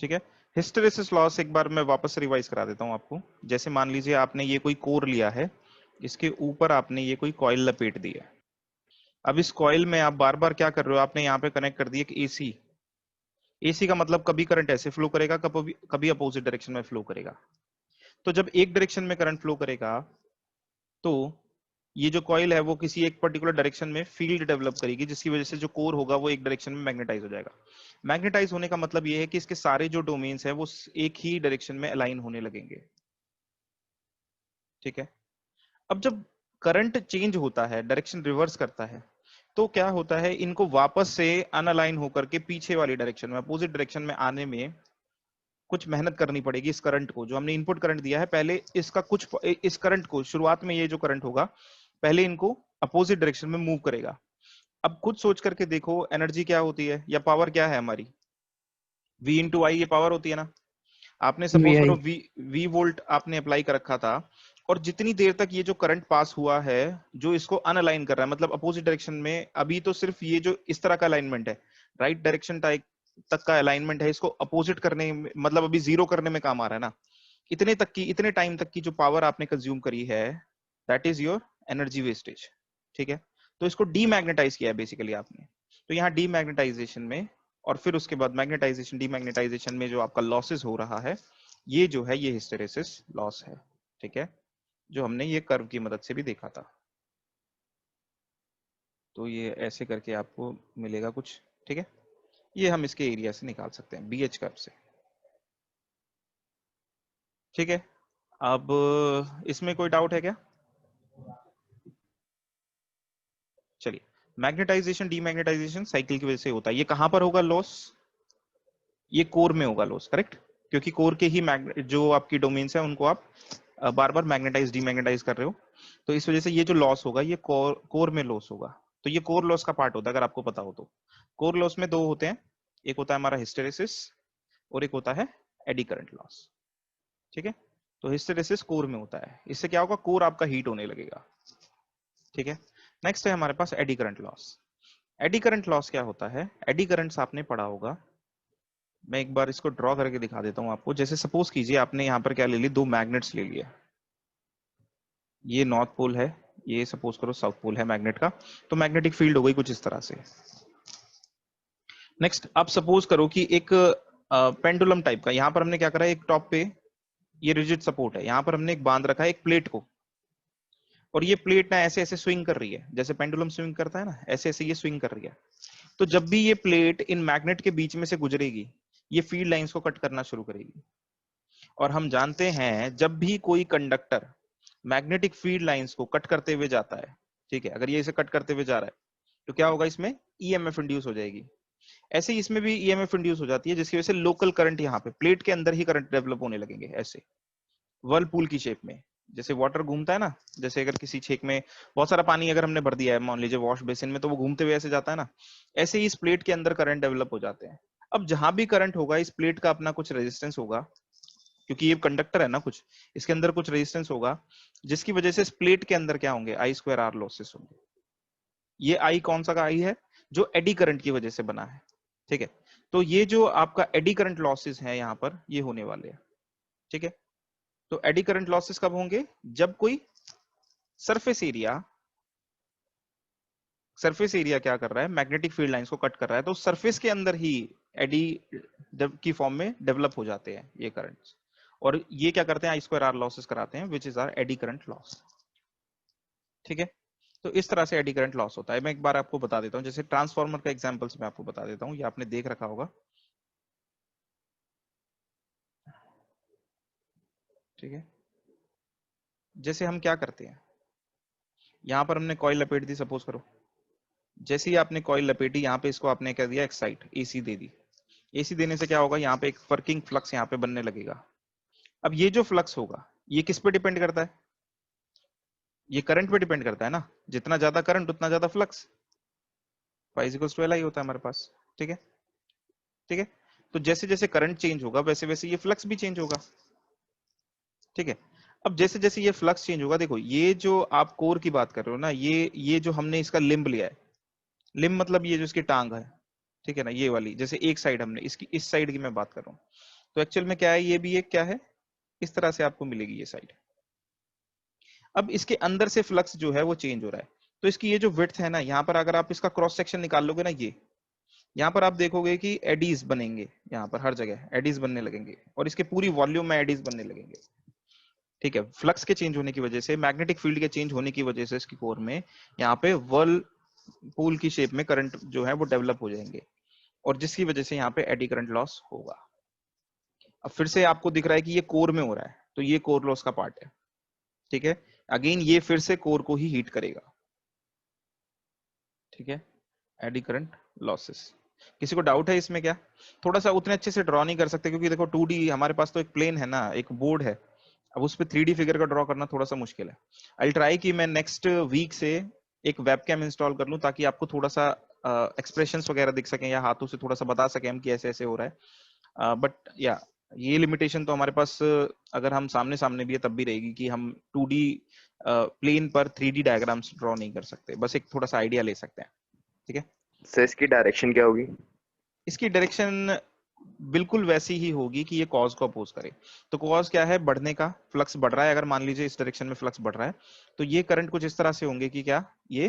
ठीक है। Hysteresis loss एक बार मैं वापस रिवाइज करा देता हूं आपको। जैसे मान लीजिए आपने ये कोई कोर लिया है, इसके ऊपर आपने ये कोई कॉइल लपेट दी है। अब इस कॉइल में आप बार बार क्या कर रहे हो, आपने यहाँ पे कनेक्ट कर दिया कि एसी। एसी का मतलब कभी करंट ऐसे फ्लो करेगा, कभी कभी अपोजिट डायरेक्शन में फ्लो करेगा। तो जब एक डायरेक्शन में करंट फ्लो करेगा तो ये जो कॉइल है वो किसी एक पर्टिकुलर डायरेक्शन में फील्ड डेवलप करेगी, जिसकी वजह से जो कोर होगा वो एक डायरेक्शन में मैग्नेटाइज हो जाएगा। मैग्नेटाइज होने का मतलब ये है कि इसके सारे जो डोमेन्स है वो एक ही डायरेक्शन में अलाइन होने लगेंगे। ठीक है। अब जब करंट चेंज होता है, डायरेक्शन रिवर्स करता है, तो क्या होता है, इनको वापस से अनअलाइन होकर के पीछे वाली डायरेक्शन में, अपोजिट डायरेक्शन में आने में कुछ मेहनत करनी पड़ेगी। इस करंट को, जो हमने इनपुट करंट दिया है, पहले इसका कुछ, इस करंट को शुरुआत में, ये जो करंट होगा पहले इनको अपोजिट डायरेक्शन में मूव करेगा। अब खुद सोच करके देखो, एनर्जी क्या होती है या पावर क्या है हमारी, V इंटू आई, ये पावर होती है ना। आपने वी सपोज आई। करो वी वोल्ट आपने अप्लाई कर रखा था, और जितनी देर तक ये जो करंट पास हुआ है, जो इसको अनअलाइन कर रहा है, मतलब अपोजिट डायरेक्शन में, अभी तो सिर्फ ये जो इस तरह का अलाइनमेंट है, राइट डायरेक्शन टाइप तक का अलाइनमेंट है, इसको अपोजिट करने में, मतलब अभी जीरो करने में काम आ रहा है ना। इतने तक की, इतने टाइम तक की जो पावर आपने कंज्यूम करी है, that is your energy wastage. ठीक है। तो इसको डीमैग्नेटाइज किया है बेसिकली आपने। तो यहाँ डीमैग्नेटाइजेशन में, और फिर उसके बाद मैग्नेटाइजेशन, डीमैग्नेटाइजेशन में जो आपका लॉसेस हो रहा है, ये जो है ये हिस्टेरेसिस लॉस है। ठीक है। जो हमने ये कर्व की मदद से भी देखा था। तो ये ऐसे करके आपको मिलेगा कुछ। ठीक है। ये हम इसके एरिया से निकाल सकते हैं, BH कर्व से। ठीक है। अब इसमें कोई डाउट है क्या? चलिए, मैग्नेटाइजेशन डीमैग्नेटाइजेशन साइकिल की वजह से होता है। ये कहां पर होगा लॉस? ये कोर में होगा लॉस, करेक्ट। क्योंकि कोर के ही जो आपकी डोमेन्स है उनको आप बार बार मैग्नेटाइज डीमैग्नेटाइज कर रहे हो, तो इस वजह से ये जो लॉस होगा ये कोर में लॉस होगा। तो ये कोर लॉस का पार्ट होता है, अगर आपको पता हो तो। कोर लॉस में दो होते हैं, एक होता है हमारा हिस्टेरेसिस और एक होता है एडी करंट लॉस। ठीक है। तो हिस्टेरेसिस कोर में होता है, इससे क्या होगा, कोर आपका हीट होने लगेगा। ठीक है। नेक्स्ट है हमारे पास eddy current loss. Eddy current loss क्या होता है? एडी करंट्स आपने पढ़ा होगा। मैं एक बार इसको ड्रॉ करके दिखा देता हूं आपको। जैसे सपोज कीजिए आपने यहाँ पर क्या ले ली, दो मैग्नेट्स ले लिया। ये नॉर्थ पोल है, ये सपोज करो साउथ पोल है मैग्नेट का। तो मैग्नेटिक फील्ड हो गई कुछ इस तरह से। नेक्स्ट आप सपोज करो कि एक पेंडुलम टाइप का, यहां पर हमने क्या करा है, एक टॉप पे ये रिजिड सपोर्ट है, यहां पर हमने एक बांध रखा है एक प्लेट को, और ये प्लेट ना ऐसे ऐसे स्विंग कर रही है, जैसे पेंडुलम स्विंग करता है ना, ऐसे ऐसे ये स्विंग कर रही है। तो जब भी ये प्लेट इन मैग्नेट के बीच में से गुजरेगी, ये फील्ड लाइंस को कट करना शुरू करेगी। और हम जानते हैं जब भी कोई कंडक्टर मैग्नेटिक फील्ड लाइंस को कट करते हुए जाता है, ठीक है, अगर ये इसे कट करते हुए जा रहा है, तो क्या होगा, इसमें ईएमएफ इंड्यूस हो जाएगी। ऐसे ही इसमें भी ईएमएफ इंड्यूस हो जाती है, जिसकी वजह से लोकल करंट, यहाँ पे प्लेट के अंदर ही करंट डेवलप होने लगेंगे, ऐसे वर्लपूल की शेप में। जैसे वाटर घूमता है ना, जैसे अगर किसी छेक में बहुत सारा पानी अगर हमने भर दिया है, मान लीजिए वॉश बेसिन में, तो वो घूमते हुए ऐसे जाता है ना, ऐसे ही इस प्लेट के अंदर करंट डेवलप हो जाते हैं। अब जहां भी करंट होगा, इस प्लेट का अपना कुछ रेजिस्टेंस होगा, क्योंकि ये कंडक्टर है ना, कुछ इसके अंदर कुछ रेजिस्टेंस होगा, जिसकी वजह से इस प्लेट के अंदर क्या होंगे, आई स्क्वायर आर लॉसेस होंगे। ये आई कौन सा का आई है? जो एडी करंट की वजह से बना है। ठीक है। तो ये जो आपका एडी करंट लॉसेस है यहाँ पर, ये होने वाले हैं। ठीक है। तो एडी करंट लॉसेस कब होंगे? जब कोई सरफेस एरिया, सरफेस एरिया क्या कर रहा है, मैग्नेटिक फील्ड लाइंस को कट कर रहा है, तो सरफेस के अंदर ही एडी की फॉर्म में डेवलप हो जाते हैं ये करंट्स। और ये क्या करते हैं, आई स्क्वायर आर लॉसेस कराते हैं, which is our eddy current loss. ठीक है। तो इस तरह से एडी करंट लॉस होता है। मैं एक बार आपको बता देता हूं, जैसे ट्रांसफार्मर का एग्जांपल्स मैं आपको बता देता हूं, ये आपने देख रखा होगा। ठीक है। जैसे हम क्या करते हैं, यहां पर हमने कॉइल लपेट दी, सपोज करो। जैसे ही आपने कॉइल लपेटी, यहाँ पे इसको आपने क्या दिया, एक्साइट, एसी दे दी। एसी देने से क्या होगा, यहाँ पे एक वर्किंग फ्लक्स यहाँ पे बनने लगेगा। अब ये जो फ्लक्स होगा, ये किस पे डिपेंड करता है? ये करंट पे डिपेंड करता है ना। जितना ज्यादा करंट उतना ज्यादा फ्लक्स, Phi = Li होता है हमारे पास। ठीक है। ठीक है। तो जैसे जैसे करंट चेंज होगा, वैसे वैसे ये फ्लक्स भी चेंज होगा। ठीक है। अब जैसे जैसे ये फ्लक्स चेंज होगा, देखो ये जो आप कोर की बात कर रहे हो ना, ये जो हमने इसका लिम्ब लिया है, लिम्ब मतलब ये जो इसकी टांग है, ठीक है ना, ये वाली, जैसे एक साइड हमने इसकी, इस साइड की मैं बात कर रहा हूँ, तो एक्चुअल में क्या है, ये भी एक क्या है, इस तरह से आपको मिलेगी ये साइड। अब इसके अंदर से फ्लक्स जो है वो चेंज हो रहा है, तो इसकी ये जो विड्थ है ना, यहाँ पर अगर आप इसका क्रॉस सेक्शन निकाल लोगे ना, ये यहाँ पर आप देखोगे कि एडीज बनेंगे, यहाँ पर हर जगह एडीज बनने लगेंगे, और इसके पूरी वॉल्यूम में एडीज बनने लगेंगे। ठीक है, फ्लक्स के चेंज होने की वजह से, मैग्नेटिक फील्ड के चेंज होने की वजह से इसकी कोर में यहाँ पे वर्ल पूल की शेप में करंट जो है वो डेवलप हो जाएंगे, और जिसकी वजह से यहाँ पे एडी करंट लॉस होगा। अब फिर से आपको दिख रहा है कि ये कोर में हो रहा है, तो ये कोर लॉस का पार्ट है। ठीक है, अगेन ये फिर से कोर को ही हीट करेगा। ठीक है, एडी करंट लॉसेस। किसी को डाउट है इसमें क्या? थोड़ा सा उतने अच्छे से ड्रॉ नहीं कर सकते, क्योंकि देखो 2D हमारे पास तो एक प्लेन है ना, एक बोर्ड है, अब उस पर 3D फिगर का ड्रॉ करना थोड़ा सा मुश्किल है। आई ट्राई कि मैं नेक्स्ट वीक से एक वेबकैम इंस्टॉल कर लूं, ताकि आपको थोड़ा सा एक्सप्रेशंस वगैरह दिख सकें, या हाथों से थोड़ा सा बता सकें हम कि ऐसे ऐसे हो रहा है। बट या ये लिमिटेशन तो हमारे पास अगर हम सामने सामने भी है तब भी रहेगी, कि हम 2D प्लेन पर 3D डायग्राम्स ड्रॉ नहीं कर सकते, बस एक थोड़ा सा आइडिया ले सकते हैं। ठीक है, सर इसकी डायरेक्शन क्या होगी? इसकी डायरेक्शन बिल्कुल वैसी ही होगी कि ये कॉज को अपोज करे। तो कॉज क्या है, बढ़ने का, फ्लक्स बढ़ रहा है, अगर मान लीजिए इस डायरेक्शन में फ्लक्स बढ़ रहा है, तो ये करंट कुछ इस तरह से होंगे कि क्या ये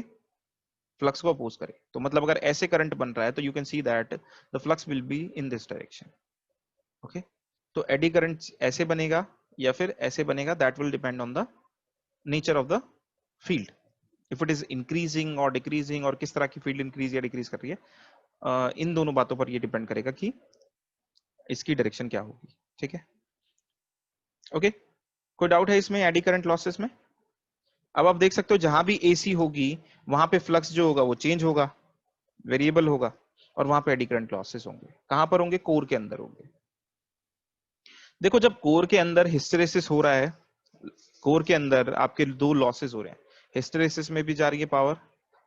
फ्लक्स को अपोज करे। तो मतलब अगर ऐसे करंट बन रहा है, तो you can see that the flux will be in this direction. Okay, तो एडी करंट ऐसे बनेगा या फिर ऐसे बनेगा, that will depend on the nature of the field, if it is increasing और डिक्रीजिंग, और किस तरह की फील्ड इंक्रीज या डिक्रीज कर रही है। इन दोनों बातों पर ये डिपेंड करेगा कि इसकी डायरेक्शन क्या होगी। ठीक है, ओके, कोई डाउट है इसमें एडी करंट लॉसेस में? अब आप देख सकते हो जहां भी एसी होगी वहां पे फ्लक्स जो होगा वो चेंज होगा, वेरिएबल होगा, और वहां पे एडी करंट लॉसेस होंगे। कहां पर होंगे? कोर के अंदर होंगे। देखो, जब कोर के अंदर हिस्टेरेसिस हो रहा है, कोर के अंदर आपके दो लॉसेस हो रहे हैं, हिस्टेरेसिस में भी जा रही है पावर,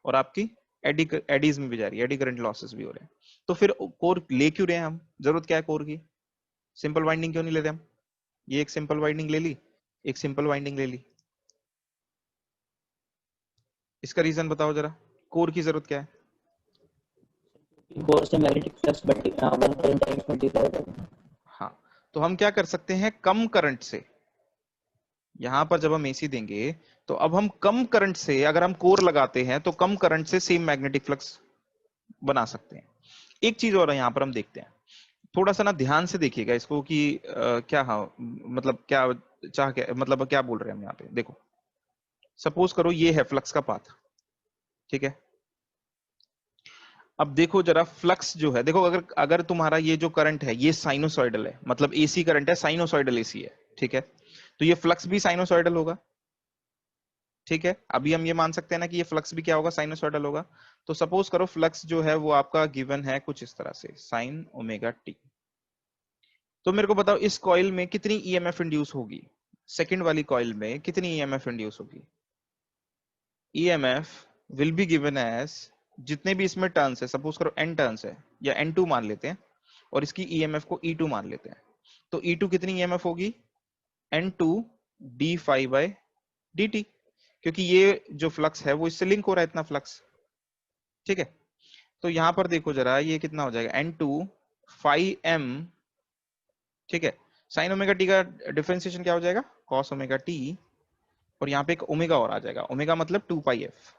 और आपकी एडीज में भी जा रही है, एडी करंट लॉसेस भी हो रहे हैं। तो फिर कोर ले क्यों रहे हैं हम? जरूरत क्या है कोर की? सिंपल वाइंडिंग क्यों नहीं ले रहे हम? ये एक सिंपल वाइंडिंग ले ली, एक सिंपल वाइंडिंग ले ली, इसका रीजन बताओ जरा, कोर की जरूरत क्या है? कोर से मैग्नेटिक फ्लक्स मल्टीप्लाई करते हैं। हाँ, तो हम क्या कर सकते हैं, कम करंट से, यहां पर जब हम एसी देंगे तो अब हम कम करंट से, अगर हम कोर लगाते हैं तो कम करंट से सेम मैग्नेटिक फ्लक्स बना सकते हैं। एक चीज और यहां पर हम देखते हैं, थोड़ा सा ना ध्यान से देखिएगा इसको कि क्या, हाँ मतलब क्या चाह क्या, मतलब क्या बोल रहे हैं हम यहाँ पे। देखो, सपोज करो ये है फ्लक्स का पाथ। ठीक है, अब देखो जरा फ्लक्स जो है, देखो अगर अगर तुम्हारा ये जो करंट है ये साइनोसॉइडल है, मतलब एसी करंट है, साइनोसॉइडल एसी है। ठीक है, तो ये फ्लक्स भी साइनोसॉइडल होगा। ठीक है, अभी हम ये मान सकते हैं ना कि ये फ्लक्स भी क्या होगा, साइनोसॉइडल होगा। तो सपोज करो फ्लक्स जो है वो आपका गिवन है कुछ इस तरह से, साइन ओमेगा टी। तो मेरे को बताओ इस कॉइल में कितनी ईएमएफ इंड्यूस होगी, सेकंड वाली कॉइल में कितनी ईएमएफ इंड्यूस होगी? EMF will be given as, जितने भी इसमें टर्न्स है, सपोज करो n टर्न्स है, या n2 मान लेते हैं, और इसकी ईएमएफ को E2 मान लेते हैं। तो E2 कितनी ईएमएफ होगी? N2 d phi by dt, क्योंकि ये जो फ्लक्स है वो इससे लिंक हो रहा है, इतना फ्लक्स। ठीक है, तो यहां पर देखो जरा, ये कितना हो जाएगा, N2 phi m। ठीक है, साइन ओमेगा टी का डिफरेंशिएशन क्या हो जाएगा, कॉस ओमेगा टी, और यहाँ पे एक ओमेगा और आ जाएगा, ओमेगा मतलब 2 पाई एफ।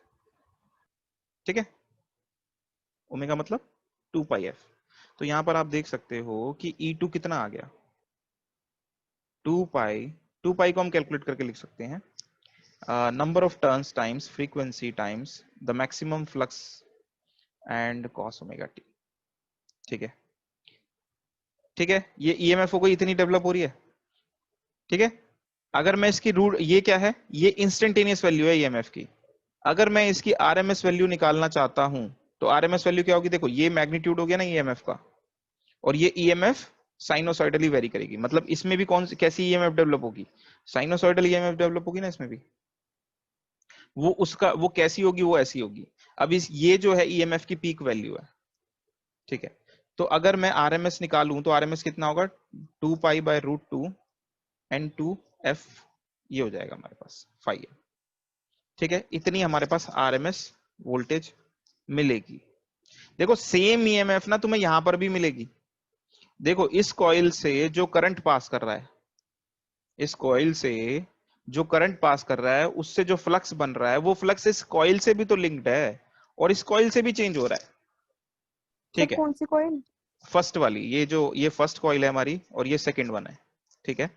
ठीक है, ओमेगा मतलब 2 पाई एफ। तो यहां पर आप देख सकते हो कि E2 कितना आ गया, 2 पाई। 2 पाई को हम कैलकुलेट करके लिख सकते हैं, number of turns times frequency times the maximum flux and cos omega T. ठीक है, ठीक है, ये ईएमएफ हो गई, इतनी डेवलप हो रही है। ठीक है, अगर मैं इसकी रूट, ये क्या है, ये इंस्टेंटेनियस वैल्यू है ईएमएफ की। अगर मैं इसकी आरएमएस वैल्यू निकालना चाहता हूं, तो आरएमएस वैल्यू क्या होगी? देखो, ये मैग्नीट्यूड हो गया ना ईएमएफ का, और ये ईएमएफ साइनोसॉइडली वेरी करेगी, मतलब इसमें भी कौन सी कैसी ईएमएफ डेवलप होगी? साइनोसॉइडल ईएमएफ डेवलप होगी ना इसमें भी। वो उसका वो कैसी होगी, वो ऐसी होगी। अब इस ये जो है ईएमएफ की पीक वैल्यू है। ठीक है, तो अगर मैं आरएमएस निकालूं तो आरएमएस कितना होगा, 2 pi by root 2 N2 F, ये हो जाएगा हमारे पास 5। ठीक है, इतनी हमारे पास आरएमएस वोल्टेज मिलेगी। देखो सेम ईएमएफ ना तुम्हें यहां पर भी मिलेगी। देखो इस कॉइल से जो करंट पास कर रहा है, इस कॉइल से जो करंट पास कर रहा है उससे जो फ्लक्स बन रहा है वो फ्लक्स इस कॉइल से भी तो लिंक्ड है और इस कॉइल से भी चेंज हो रहा है। सर ठीक है, कौन सी कॉइल? फर्स्ट वाली, ये फर्स्ट कॉइल है हमारी और ये सेकंड वन है। ठीक है,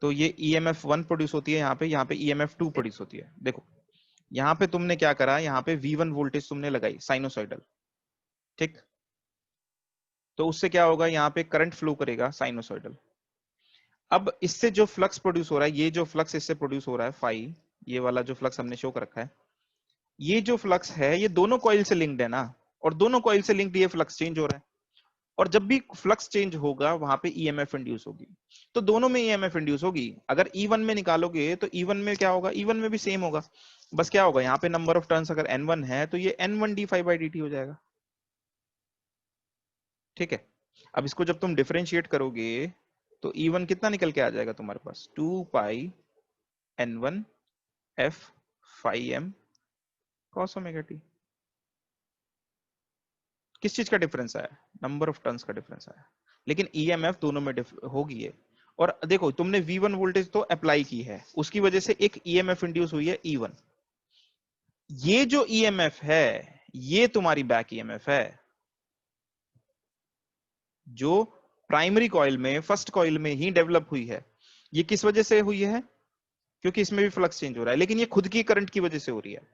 तो ये ईएमएफ 1 प्रोड्यूस होती है यहाँ पे ईएमएफ 2 प्रोड्यूस होती है। देखो यहाँ पे तुमने क्या करा, यहाँ पे V1 वोल्टेज तुमने लगाई साइनोसॉइडल। ठीक, तो उससे क्या होगा, यहाँ पे करंट फ्लो करेगा साइनोसॉइडल। अब इससे जो फ्लक्स प्रोड्यूस हो रहा है, ये जो फ्लक्स इससे प्रोड्यूस हो रहा है फाई, ये वाला जो फ्लक्स हमने शो कर रखा है, ये जो फ्लक्स है ये दोनों कॉइल से लिंक्ड है ना, और दोनों कॉइल से लिंक्ड ये फ्लक्स चेंज हो रहा है। और जब भी फ्लक्स चेंज होगा वहां पे ईएमएफ इंड्यूस होगी, तो दोनों में ईएमएफ इंड्यूस होगी। अगर E1 में निकालोगे तो E1 में क्या होगा, E1 में भी सेम होगा, बस क्या होगा यहाँ पे नंबर ऑफ टर्न्स अगर N1 है तो ये N1 d∅dt हो जाएगा। ठीक है, अब इसको जब तुम डिफरेंशिएट करोगे तो E1 कितना निकल के आ जाएगा तुम्हारे पास, 2 पाई N1 f phi m cos omega t। किस चीज का डिफरेंस आया, नंबर ऑफ टर्न्स का डिफरेंस आया, लेकिन ईएमएफ दोनों में होगी है। और देखो तुमने V1 वोल्टेज तो अप्लाई की है, उसकी वजह से एक ईएमएफ इंड्यूस हुई है E1। ये जो ईएमएफ है ये तुम्हारी बैक ईएमएफ है, जो प्राइमरी कॉइल में फर्स्ट कॉइल में ही डेवलप हुई है। ये किस वजह से हुई है, क्योंकि इसमें भी फ्लक्स चेंज हो रहा है, लेकिन ये खुद की करंट की वजह से हो रही है,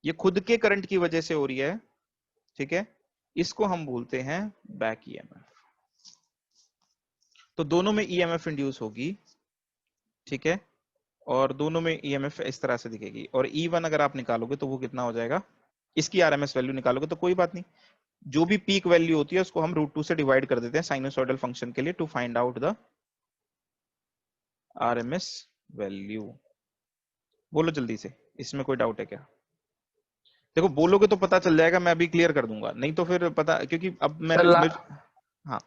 ये खुद के करंट की वजह से हो रही है। ठीक है, इसको हम बोलते हैं बैक ईएमएफ। तो दोनों में ईएमएफ इंड्यूस होगी। ठीक है, और दोनों में ईएमएफ इस तरह से दिखेगी, और E1 अगर आप निकालोगे तो वो कितना हो जाएगा, इसकी आरएमएस वैल्यू निकालोगे तो कोई बात नहीं, जो भी पीक वैल्यू होती है उसको हम √2 से डिवाइड कर देते हैं साइनोसॉइडल फंक्शन के लिए, to find out the RMS value. बोलो जल्दी से, इसमें कोई डाउट है क्या? देखो बोलोगे तो पता चल जाएगा, मैं अभी क्लियर कर दूंगा, नहीं तो फिर पता, क्योंकि अब मैंने हाँ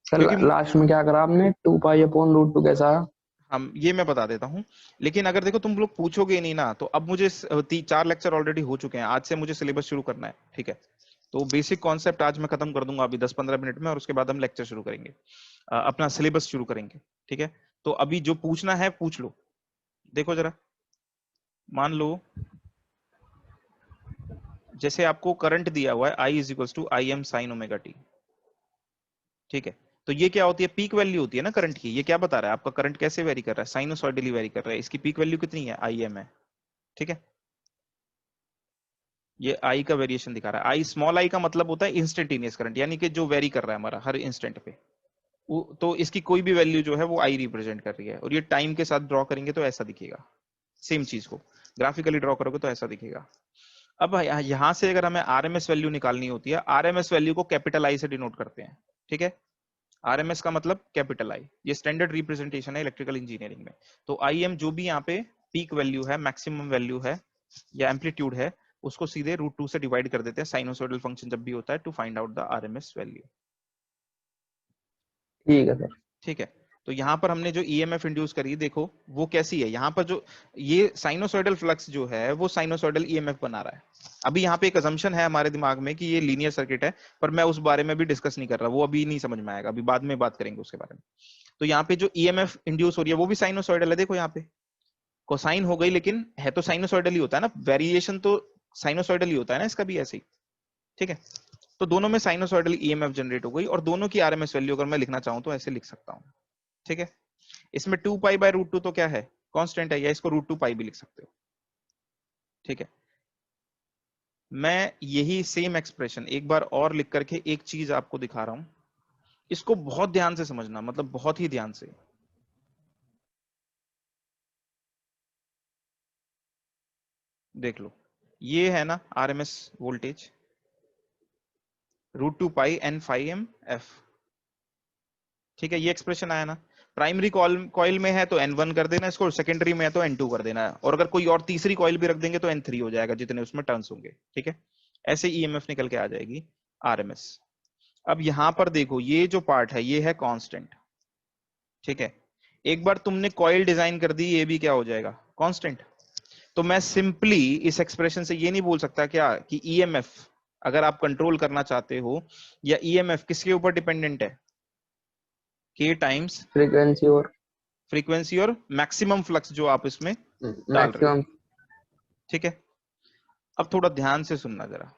सर लास्ट में क्या करा आपने, 2 पाई अपॉन √2 कैसा आया? हम ये मैं बता देता हूँ, लेकिन अगर देखो तुम लोग पूछोगे ही नहीं ना, तो अब मुझे 4 लेक्चर ऑलरेडी हो चुके हैं, आज से मुझे सिलेबस शुरू करना है। ठीक है, तो बेसिक कॉन्सेप्ट आज मैं खत्म कर दूंगा अभी 10-15 मिनट में, और उसके बाद हम लेक्चर शुरू करेंगे, अपना सिलेबस शुरू करेंगे। ठीक है, तो अभी जो पूछना है पूछ लो। देखो जरा, मान लो जैसे आपको करंट दिया हुआ है I = Im sin omega t। ठीक है, तो ये क्या होती है, पीक वैल्यू होती है ना करंट की। ये क्या बता रहा है, आपका करंट कैसे वेरी कर रहा है, साइनोसॉइडली वेरी कर रहा है, इसकी पीक वैल्यू कितनी है, Im है। ठीक है, ये I का वेरिएशन दिखा रहा है। I स्मॉल i का मतलब होता है इंस्टेंटेनियस करंट, यानी कि जो वेरी कर रहा है हमारा हर इंस्टेंट पे, तो इसकी कोई भी वैल्यू जो है वो I रिप्रेजेंट कर रही है, और ये टाइम के साथ ड्रॉ करेंगे तो ऐसा दिखेगा, सेम चीज को ग्राफिकली ड्रॉ करोगे तो ऐसा दिखेगा। अब यहां से अगर हमें आरएमएस वैल्यू निकालनी होती है, आरएमएस वैल्यू को कैपिटल आई से डिनोट करते हैं। ठीक है, आरएमएस का मतलब कैपिटल आई, ये स्टैंडर्ड रिप्रेजेंटेशन है इलेक्ट्रिकल इंजीनियरिंग में। तो आईएम जो भी यहाँ पे पीक वैल्यू है, मैक्सिमम वैल्यू है या एम्पलीट्यूड है, उसको सीधे √2 से डिवाइड कर देते हैं साइनोसॉइडल फंक्शन जब भी होता है, to find out the RMS value. ठीक है सर। ठीक है, तो यहाँ पर हमने जो ईएमएफ इंड्यूस करी, देखो वो कैसी है, यहाँ पर जो ये साइनोसॉइडल फ्लक्स जो है वो साइनोसॉइडल ईएमएफ बना रहा है। अभी यहाँ पे एक अजम्पशन है हमारे दिमाग में कि ये लीनियर सर्किट है, पर मैं उस बारे में भी डिस्कस नहीं कर रहा, वो अभी नहीं समझ में आएगा, अभी बाद में बात करेंगे उसके बारे में। तो यहाँ पे जो ईएमएफ इंड्यूस हो रही है वो भी साइनोसॉइडल है। देखो यहाँ पे कोसाइन हो गई, लेकिन है तो साइनोसॉइडल ही होता है ना, वेरिएशन तो साइनोसॉइडल ही होता है ना, इसका भी ऐसे ही। ठीक है, तो दोनों में साइनोसॉइडल ईएमएफ जनरेट हो गई, और दोनों की आरएमएस वैल्यू अगर मैं लिखना चाहूँ तो ऐसे लिख सकता हूँ। ठीक है, इसमें 2 पाई बाय √2 तो क्या है, कांस्टेंट है, या इसको √2 पाई भी लिख सकते हो। ठीक है, मैं यही सेम एक्सप्रेशन एक बार और लिख करके एक चीज आपको दिखा रहा हूं, इसको बहुत ध्यान से समझना, मतलब बहुत ही ध्यान से। देख लो, ये है ना आरएमएस वोल्टेज √2 पाई n phi m f। ठीक है, ये एक्सप्रेशन आया ना, प्राइमरी कॉइल में है तो N1 कर देना इसको, सेकेंडरी में है तो N2 कर देना है, और अगर कोई और तीसरी कॉइल भी रख देंगे तो N3 हो जाएगा, जितने उसमें टर्न्स होंगे। ठीक है, ऐसे ईएमएफ निकल के आ जाएगी आरएमएस। अब यहां पर देखो, ये जो पार्ट है ये है कांस्टेंट। ठीक है, एक बार तुमने कॉइल डिजाइन कर दी, ये भी क्या हो जाएगा, कांस्टेंट। तो मैं सिंपली इस एक्सप्रेशन से ये नहीं बोल सकता क्या कि ईएमएफ अगर आप कंट्रोल करना चाहते हो, या ईएमएफ किसके ऊपर डिपेंडेंट है? के टाइम्स फ्रीक्वेंसी और मैक्सिमम फ्लक्स जो आप इसमें डाल रहे हो। मैक्सिमम। ठीक है, अब थोड़ा ध्यान से सुनना जरा।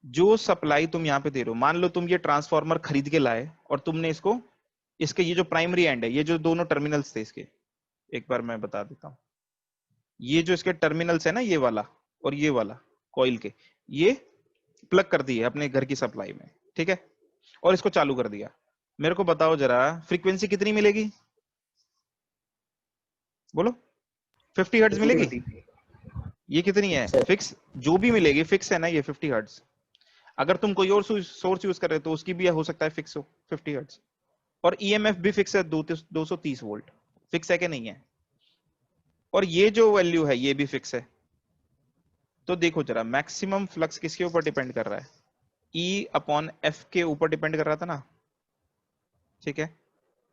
जो सप्लाई तुम यहाँ पे दे रहे हो, मान लो तुम ये ट्रांसफार्मर खरीद के लाए और तुमने इसको, इसके ये जो प्राइमरी एंड है, ये जो दोनों टर्मिनल्स थे इसके, एक बार मैं बता देता हूं, ये जो इसके टर्मिनल्स है ना, ये वाला और ये वाला कॉइल के, ये प्लग कर दिए अपने घर की सप्लाई में, ठीक है, और इसको चालू कर दिया। मेरे को बताओ जरा, फ्रीक्वेंसी कितनी मिलेगी? बोलो, 50 हर्ट्ज मिलेगी? ये कितनी है? फिक्स, जो भी मिलेगी फिक्स है ना, ये 50 हर्ट्ज। अगर तुम कोई और सोर्स यूज कर रहे हो तो उसकी भी हो सकता है फिक्स हो 50 हर्ट्ज। और ईएमएफ भी फिक्स है, 230 वोल्ट, फिक्स है कि नहीं है? और ये जो वैल्यू है ये भी फिक्स है। तो देखो जरा, मैक्सिमम फ्लक्स किसके ऊपर डिपेंड कर रहा है? E अपॉन एफ के ऊपर डिपेंड कर रहा था ना, ठीक है,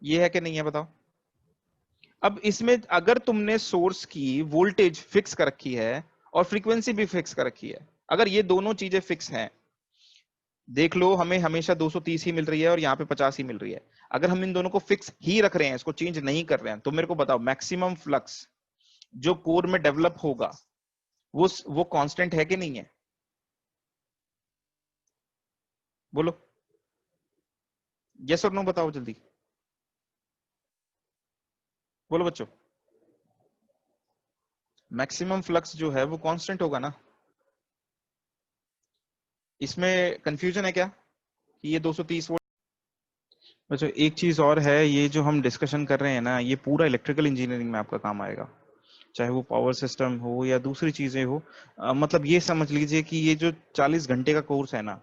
ये है कि नहीं है बताओ। अब इसमें अगर तुमने सोर्स की वोल्टेज फिक्स कर रखी है और फ्रीक्वेंसी भी फिक्स कर रखी है, अगर ये दोनों चीजें फिक्स हैं, देख लो हमें हमेशा 230 ही मिल रही है और यहाँ पे 50 ही मिल रही है, अगर हम इन दोनों को फिक्स ही रख रहे हैं, इसको चेंज नहीं कर रहे हैं, तो मेरे को बताओ मैक्सिमम फ्लक्स जो कोर में डेवलप होगा वो कांस्टेंट है कि नहीं है? बोलो, यस और नो बताओ जल्दी, बोलो बच्चों। मैक्सिमम फ्लक्स जो है वो कांस्टेंट होगा ना? इसमें कंफ्यूजन है क्या कि ये 230 वोल्ट? बच्चों एक चीज और है, ये जो हम डिस्कशन कर रहे हैं ना, ये पूरा इलेक्ट्रिकल इंजीनियरिंग में आपका काम आएगा, चाहे वो पावर सिस्टम हो या दूसरी चीजें हो। मतलब ये समझ लीजिए कि ये जो 40 घंटे का कोर्स है ना,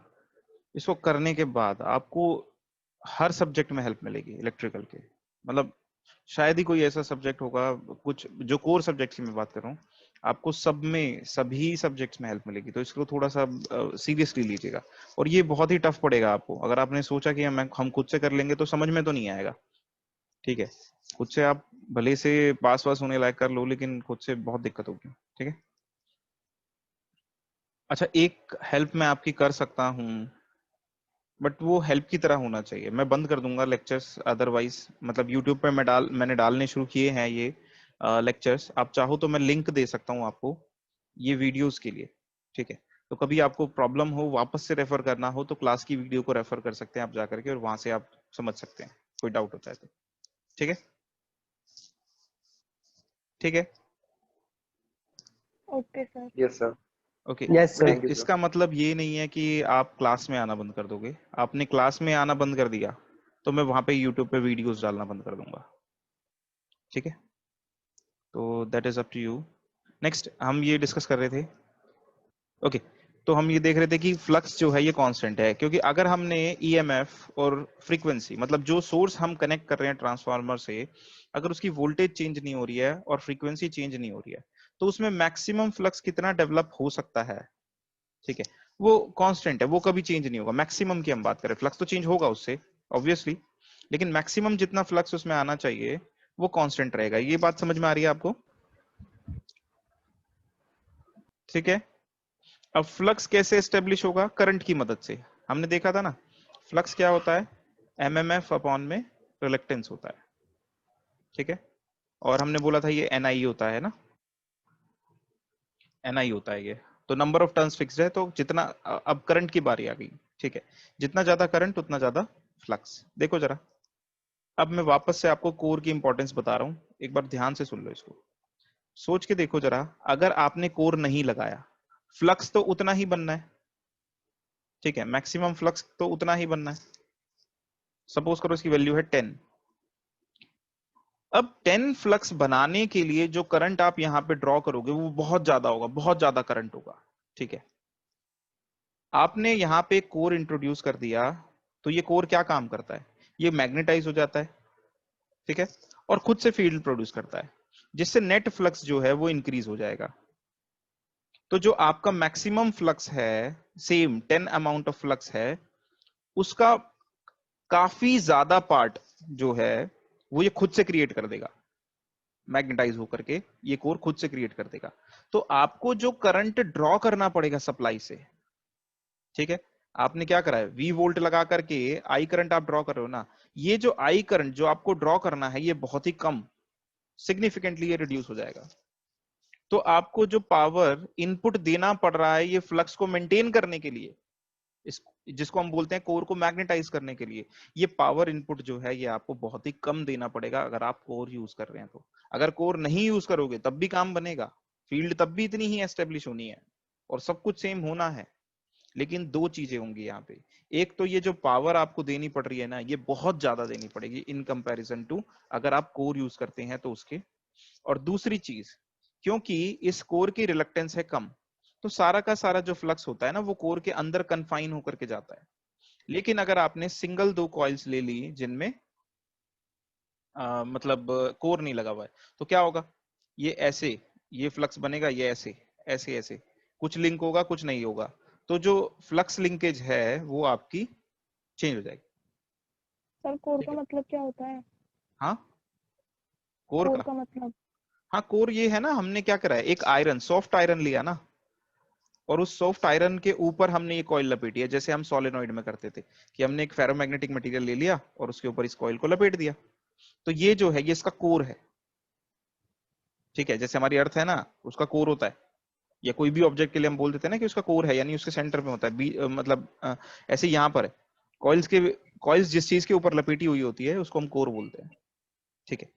इसको करने के बाद आपको हर सब्जेक्ट में हेल्प मिलेगी इलेक्ट्रिकल के। मतलब शायद ही कोई ऐसा सब्जेक्ट होगा, कुछ जो कोर सब्जेक्ट की मैं बात कर रहा हूँ, आपको सब में सभी सब्जेक्ट्स में हेल्प मिलेगी, तो इसको थोड़ा सा सीरियसली लीजिएगा। और ये बहुत ही टफ पड़ेगा आपको, अगर आपने सोचा कि हम खुद से कर लेंगे तो समझ में तो नहीं आएगा, ठीक है। खुद से आप भले से पास वास होने लायक कर लो, लेकिन खुद से बहुत दिक्कत होगी, ठीक है। अच्छा, एक हेल्प मैं आपकी कर सकता हूँ, बट वो हेल्प की तरह होना चाहिए। मैं बंद कर दूंगा लेक्चर्स अदरवाइज, मतलब यूट्यूब पे मैंने डालने शुरू किए हैं ये लेक्चर्स, आप चाहो तो मैं लिंक दे सकता हूँ आपको ये वीडियोस के लिए, ठीक है। तो कभी आपको प्रॉब्लम हो, वापस से रेफर करना हो, तो क्लास की वीडियो को रेफर कर सकते हैं आप जाकर के, और वहां से आप समझ सकते हैं, कोई डाउट होता है तो, ठीक है, ठीक है। Okay sir. Yes sir. Okay, yes but sir. Thank you sir. इसका मतलब ये नहीं है कि आप क्लास में आना बंद कर दोगे। आपने क्लास में आना बंद कर दिया तो मैं वहां पे यूट्यूब पे वीडियोस डालना बंद कर दूंगा, ठीक है। तो that is up to you. Next हम ये डिस्कस कर रहे थे, ओके, तो हम ये देख रहे थे कि फ्लक्स जो है ये कांस्टेंट है, क्योंकि अगर हमने ईएमएफ और फ्रीक्वेंसी, मतलब जो सोर्स हम कनेक्ट कर रहे हैं ट्रांसफार्मर से, अगर उसकी वोल्टेज चेंज नहीं हो रही है और फ्रीक्वेंसी चेंज नहीं हो रही है, तो उसमें मैक्सिमम फ्लक्स कितना डेवलप हो सकता है, ठीक है, वो कांस्टेंट है, वो कभी चेंज नहीं होगा। मैक्सिमम की हम बात करें, फ्लक्स तो चेंज होगा उससे ऑब्वियसली, लेकिन मैक्सिमम जितना फ्लक्स उसमें आना चाहिए वो कांस्टेंट रहेगा। ये बात समझ में आ रही है आपको? ठीक है। अब फ्लक्स कैसे एस्टेब्लिश होगा? करंट की मदद से। हमने देखा था ना, फ्लक्स क्या होता है? एमएमएफ अपॉन में रिलक्टेंस होता है, ठीक है। और हमने बोला था ये एनआई होता है ना, एनआई होता है ये। तो नंबर ऑफ टर्न्स फिक्स्ड है, तो जितना, अब करंट की बारी आ गई, ठीक है, जितना ज्यादा करंट उतना ज्यादा फ्लक्स। देखो जरा, अब मैं वापस से आपको कोर की इंपॉर्टेंस बता रहा हूं, एक बार ध्यान से सुन लो इसको, सोच के देखो जरा। अगर आपने कोर नहीं लगाया, फ्लक्स तो उतना ही बनना है, ठीक है, मैक्सिमम फ्लक्स तो उतना ही बनना है। सपोज करो इसकी वैल्यू है 10। अब 10 फ्लक्स बनाने के लिए जो करंट आप यहां पे ड्रॉ करोगे वो बहुत ज्यादा होगा, बहुत ज्यादा करंट होगा, ठीक है। आपने यहां पे कोर इंट्रोड्यूस कर दिया, तो ये कोर क्या काम करता है? ये मैग्नेटाइज हो जाता है, ठीक है, और खुद से फील्ड प्रोड्यूस करता है, जिससे नेट फ्लक्स जो है वो इंक्रीज हो जाएगा। तो जो आपका मैक्सिमम फ्लक्स है, सेम 10 अमाउंट ऑफ फ्लक्स है, उसका काफी ज्यादा पार्ट जो है वो ये खुद से क्रिएट कर देगा, मैग्नेटाइज होकर के ये कोर खुद से क्रिएट कर देगा। तो आपको जो करंट ड्रॉ करना पड़ेगा सप्लाई से, ठीक है, आपने क्या करा है, वी वोल्ट लगा करके आई करंट आप ड्रॉ कर रहे हो ना, ये जो आई करंट जो आपको ड्रॉ करना है ये बहुत ही कम, सिग्निफिकेंटली ये रिड्यूस हो जाएगा। तो आपको जो पावर इनपुट देना पड़ रहा है ये फ्लक्स को मेंटेन करने के लिए, इस जिसको हम बोलते हैं कोर को मैग्नेटाइज करने के लिए, ये पावर इनपुट जो है ये आपको बहुत ही कम देना पड़ेगा अगर आप कोर यूज कर रहे हैं तो। अगर कोर नहीं यूज करोगे तब भी काम बनेगा, फील्ड तब भी इतनी ही एस्टेब्लिश होनी है और सब कुछ सेम होना है, लेकिन दो चीजें होंगी यहाँ पे। एक तो ये जो पावर आपको देनी पड़ रही है ना ये बहुत ज्यादा देनी पड़ेगी इन कंपैरिजन टू अगर आप कोर यूज करते हैं तो उसके। और दूसरी चीज, क्योंकि इस कोर की रिलक्टेंस है कम, तो सारा का सारा जो फ्लक्स होता है ना वो कोर के अंदर कन्फाइन होकर के जाता है। लेकिन अगर आपने सिंगल दो कॉइल्स ले ली जिनमें मतलब कोर नहीं लगा हुआ है, तो क्या होगा, ये ऐसे ये फ्लक्स बनेगा, ये ऐसे ऐसे ऐसे कुछ लिंक होगा कुछ नहीं होगा, तो जो फ्लक्स लिंकेज है वो आपकी चेंज हो जाएगी। सर कोर ठीक का है, मतलब क्या होता है? हाँ कोर कोर का, का मतलब? हाँ कोर ये है ना, हमने क्या करा है, एक आयरन सॉफ्ट आयरन लिया ना, और उस सॉफ्ट आयरन के ऊपर हमने ये कॉइल लपेटी है, जैसे हम सोलेनॉइड में करते थे कि हमने एक फेरोमैग्नेटिक मटेरियल ले लिया और उसके ऊपर इस कॉइल को लपेट दिया, तो ये जो है ये इसका कोर है। ठीक है, जैसे हमारी अर्थ है ना उसका कोर होता है, या कोई भी ऑब्जेक्ट के लिए हम बोल देते हैं ना कि उसका कोर है, यानी उसके सेंटर में होता है मतलब ऐसे यहाँ पर है कॉइल्स जिस चीज के ऊपर लपेटी हुई होती है उसको हम कोर बोलते हैं। ठीक है,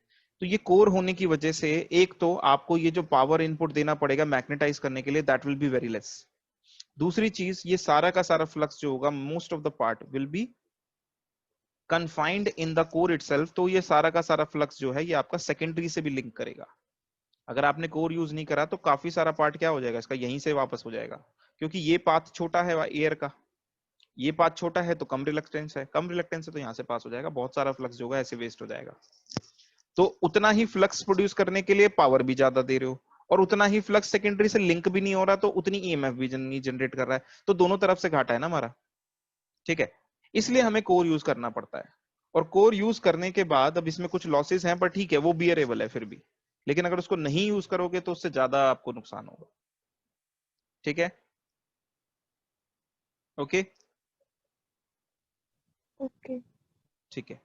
तो ये कोर होने की वजह से एक तो आपको ये जो पावर इनपुट देना पड़ेगा मैग्नेटाइज करने के लिए that will be very less. दूसरी चीज, ये सारा का सारा फ्लक्स जो होगा most of the part will be confined in the core itself, तो ये सारा का सारा फ्लक्स जो है ये आपका सेकेंडरी से भी लिंक करेगा। अगर आपने कोर यूज नहीं करा तो काफी सारा पार्ट क्या हो जाएगा इसका, यहीं से वापस हो जाएगा, क्योंकि ये पाथ छोटा है एयर का, ये पाथ छोटा है तो कम रिलक्टेंस है, कम रिलक्टेंस है तो यहाँ से पास हो जाएगा, बहुत सारा फ्लक्स जो होगा ऐसे वेस्ट हो जाएगा। तो उतना ही फ्लक्स प्रोड्यूस करने के लिए पावर भी ज्यादा दे रहे हो, और उतना ही फ्लक्स सेकेंडरी से लिंक भी नहीं हो रहा तो उतनी ईएमएफ भी नहीं जनरेट कर रहा है, तो दोनों तरफ से घाटा है ना हमारा। ठीक है, इसलिए हमें कोर यूज करना पड़ता है, और कोर यूज करने के बाद अब इसमें कुछ लॉसेस हैं पर ठीक है वो बियरेबल है फिर भी, लेकिन अगर उसको नहीं यूज करोगे तो उससे ज्यादा आपको नुकसान होगा। ठीक है, ओके ओके। ठीक है।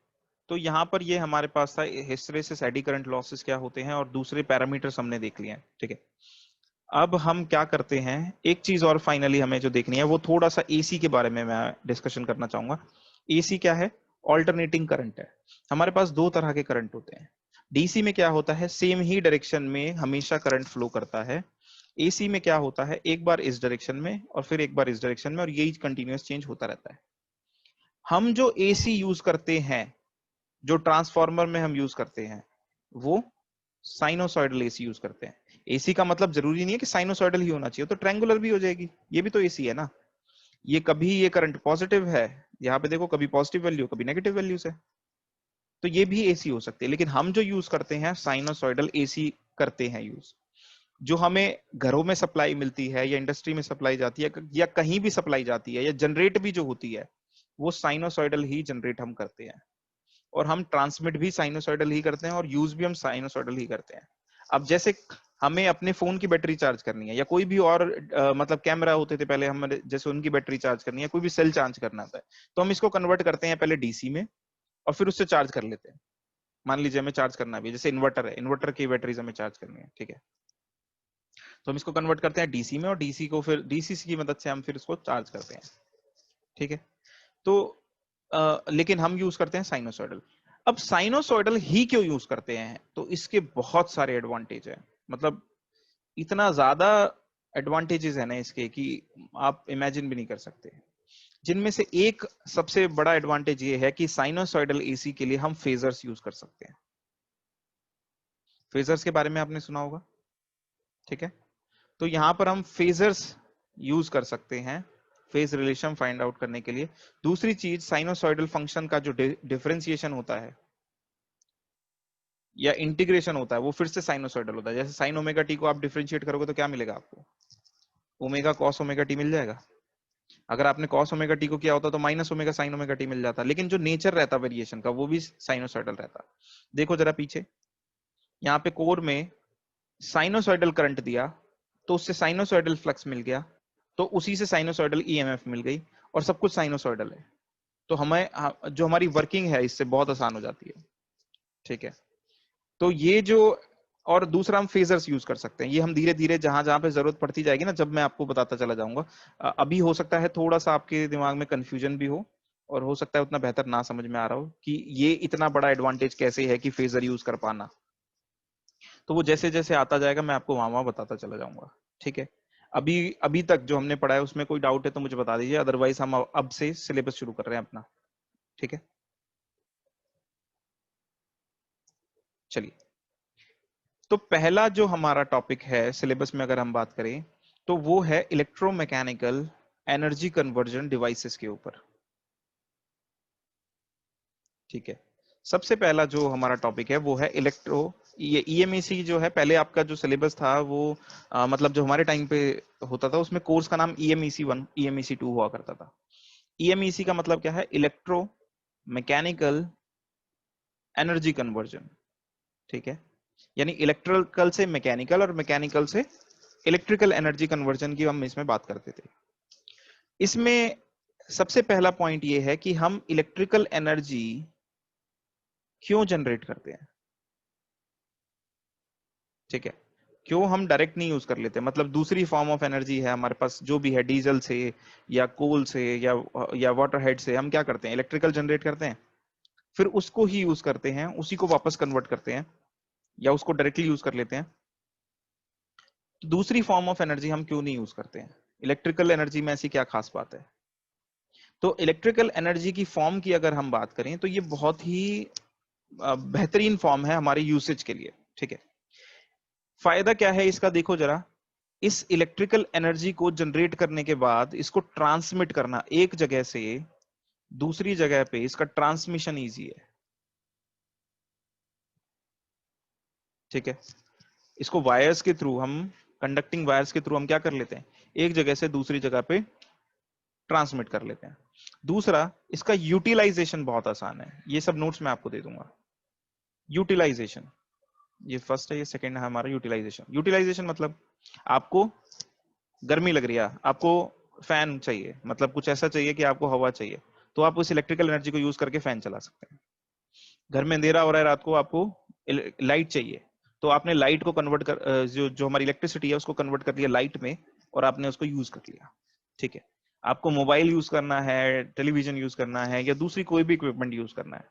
तो यहाँ पर ये हमारे पास था हिस्टैरिसीस एडी करंट लॉसेस क्या होते हैं और दूसरे पैरामीटर्स हमने देख लिए हैं। ठीक है, अब हम क्या करते हैं, एक चीज और फाइनली हमें जो देखनी है वो थोड़ा सा एसी के बारे में मैं डिस्कशन करना चाहूंगा। एसी क्या है, ऑल्टरनेटिंग करंट है। हमारे पास दो तरह के करंट होते हैं। डीसी में क्या होता है, सेम ही डायरेक्शन में हमेशा करंट फ्लो करता है। एसी में क्या होता है, एक बार इस डायरेक्शन में और फिर एक बार इस डायरेक्शन में, और यही कंटिन्यूअस चेंज होता रहता है। हम जो एसी यूज करते हैं, जो ट्रांसफार्मर में हम यूज करते हैं, वो साइनोसॉइडल एसी यूज करते हैं। एसी का मतलब जरूरी नहीं है कि साइनोसॉइडल ही होना चाहिए, तो ट्रायंगुलर भी हो जाएगी, ये भी तो एसी है ना। ये कभी ये करंट पॉजिटिव है, यहाँ पे देखो कभी पॉजिटिव वैल्यू कभी नेगेटिव वैल्यूज है, तो ये भी एसी हो सकती है। लेकिन हम जो यूज करते हैं साइनोसॉइडल एसी करते हैं यूज, जो हमें घरों में सप्लाई मिलती है या इंडस्ट्री में सप्लाई जाती है या कहीं भी सप्लाई जाती है या जनरेट भी जो होती है, वो साइनोसॉइडल ही जनरेट हम करते हैं, और हम ट्रांसमिट भी साइनोसॉइडल ही करते हैं और यूज भी हम साइनोसॉइडल ही करते हैं। अब जैसे हमें अपने फोन की बैटरी चार्ज करनी है या कोई भी और मतलब कैमरा होते थे पहले, हम जैसे उनकी बैटरी चार्ज करनी है, कोई भी सेल चार्ज करना था, तो हम इसको कन्वर्ट करते हैं पहले डीसी में और फिर उससे चार्ज कर लेते हैं। मान लीजिए हमें चार्ज करना भी, जैसे इन्वर्टर है, इन्वर्टर की बैटरीज हमें चार्ज करनी है, ठीक है, तो हम इसको कन्वर्ट करते हैं डीसी में और डीसी को फिर डीसी की मदद से हम फिर इसको चार्ज करते हैं। ठीक है, तो लेकिन हम यूज करते हैं साइनोसॉइडल। अब साइनोसॉइडल ही क्यों यूज करते हैं, तो इसके बहुत सारे एडवांटेज है, मतलब इतना ज्यादा एडवांटेजेस है ना इसके कि आप इमेजिन भी नहीं कर सकते। जिनमें से एक सबसे बड़ा एडवांटेज ये है कि साइनोसॉइडल एसी के लिए हम फेजर्स यूज कर सकते हैं। फेजर्स के बारे में आपने सुना होगा, ठीक है, तो यहां पर हम फेजर्स यूज कर सकते हैं फेज रिलेशन फाइंड आउट करने के लिए। दूसरी चीज, साइनोसॉइडल फंक्शन का जो डिफरेंशिएशन होता है या इंटीग्रेशन होता है वो फिर से साइनोसॉइडल होता है। जैसे साइन ओमेगा टी को आप डिफरेंशिएट करोगे तो क्या मिलेगा आपको, ओमेगा कॉस ओमेगा टी मिल जाएगा। अगर आपने कॉस ओमेगा टी को किया होता तो minus omega sine omega T मिल जाता, लेकिन जो नेचर रहता वेरिएशन का वो भी साइनोसॉइडल रहता। देखो जरा पीछे, यहाँ पे कोर में साइनोसॉइडल करंट दिया तो उससे साइनोसॉइडल फ्लक्स मिल गया, तो उसी से साइनोसॉइडल ईएमएफ मिल गई और सब कुछ साइनोसॉइडल है, तो हमें जो हमारी वर्किंग है इससे बहुत आसान हो जाती है। ठीक है, तो ये जो, और दूसरा हम फेजर्स यूज कर सकते हैं, ये हम धीरे धीरे जहां जहां पे जरूरत पड़ती जाएगी ना, जब मैं आपको बताता चला जाऊंगा। अभी हो सकता है थोड़ा सा आपके दिमाग में कंफ्यूजन भी हो, और हो सकता है उतना बेहतर ना समझ में आ रहा हो कि ये इतना बड़ा एडवांटेज कैसे है कि फेजर यूज कर पाना। तो वो जैसे जैसे आता जाएगा मैं आपको वहां वहां बताता चला जाऊंगा। ठीक है, अभी अभी तक जो हमने पढ़ा है उसमें कोई डाउट है तो मुझे बता दीजिए, अदरवाइज हम अब से सिलेबस शुरू कर रहे हैं अपना। ठीक है, चलिए। तो पहला जो हमारा टॉपिक है सिलेबस में अगर हम बात करें तो वो है इलेक्ट्रोमैकेनिकल एनर्जी कन्वर्जन डिवाइसेस के ऊपर। ठीक है, सबसे पहला जो हमारा टॉपिक है वो है ये ईएमईसी जो है। पहले आपका जो सिलेबस था वो मतलब जो हमारे टाइम पे होता था उसमें कोर्स का नाम ईएमईसी 1 ईएमईसी 2 हुआ करता था। ईएमईसी का मतलब क्या है? Electro mechanical energy conversion. ठीक है, यानी इलेक्ट्रिकल से मैकेनिकल और मैकेनिकल से इलेक्ट्रिकल एनर्जी कन्वर्जन की हम इसमें बात करते थे। इसमें सबसे पहला पॉइंट ये है कि हम इलेक्ट्रिकल एनर्जी क्यों जनरेट करते हैं। ठीक है, क्यों हम डायरेक्ट नहीं यूज कर लेते, मतलब दूसरी फॉर्म ऑफ एनर्जी है हमारे पास जो भी है, डीजल से या कोल से या वाटर हेड से, हम क्या करते हैं? इलेक्ट्रिकल जनरेट करते हैं, फिर उसको ही यूज करते हैं, उसी को वापस कन्वर्ट करते हैं या उसको डायरेक्टली यूज कर लेते हैं। तो दूसरी फॉर्म ऑफ एनर्जी हम क्यों नहीं यूज करते हैं? इलेक्ट्रिकल एनर्जी में ऐसी क्या खास बात है? तो इलेक्ट्रिकल एनर्जी की फॉर्म की अगर हम बात करें तो ये बहुत ही बेहतरीन फॉर्म है हमारे यूसेज के लिए। ठीक है, फायदा क्या है इसका देखो जरा। इस इलेक्ट्रिकल एनर्जी को जनरेट करने के बाद इसको ट्रांसमिट करना एक जगह से दूसरी जगह पे, इसका ट्रांसमिशन इजी है। ठीक है, इसको वायर्स के थ्रू हम, कंडक्टिंग वायर्स के थ्रू हम क्या कर लेते हैं? एक जगह से दूसरी जगह पे ट्रांसमिट कर लेते हैं। दूसरा, इसका यूटिलाइजेशन बहुत आसान है, ये सब नोट्स मैं आपको दे दूंगा। यूटिलाइजेशन, ये फर्स्ट है, ये सेकंड है हमारा यूटिलाइजेशन। यूटिलाइजेशन मतलब आपको गर्मी लग रही है, आपको फैन चाहिए, मतलब कुछ ऐसा चाहिए कि आपको हवा चाहिए, तो आप उस इलेक्ट्रिकल एनर्जी को यूज करके फैन चला सकते हैं। घर में अंधेरा हो रहा है रात को, आपको लाइट चाहिए, तो आपने लाइट को कन्वर्ट कर, जो जो हमारी इलेक्ट्रिसिटी है उसको कन्वर्ट कर दिया लाइट में, और आपने उसको यूज कर लिया। ठीक है, आपको मोबाइल यूज करना है, टेलीविजन यूज करना है, या दूसरी कोई भी इक्विपमेंट यूज करना है,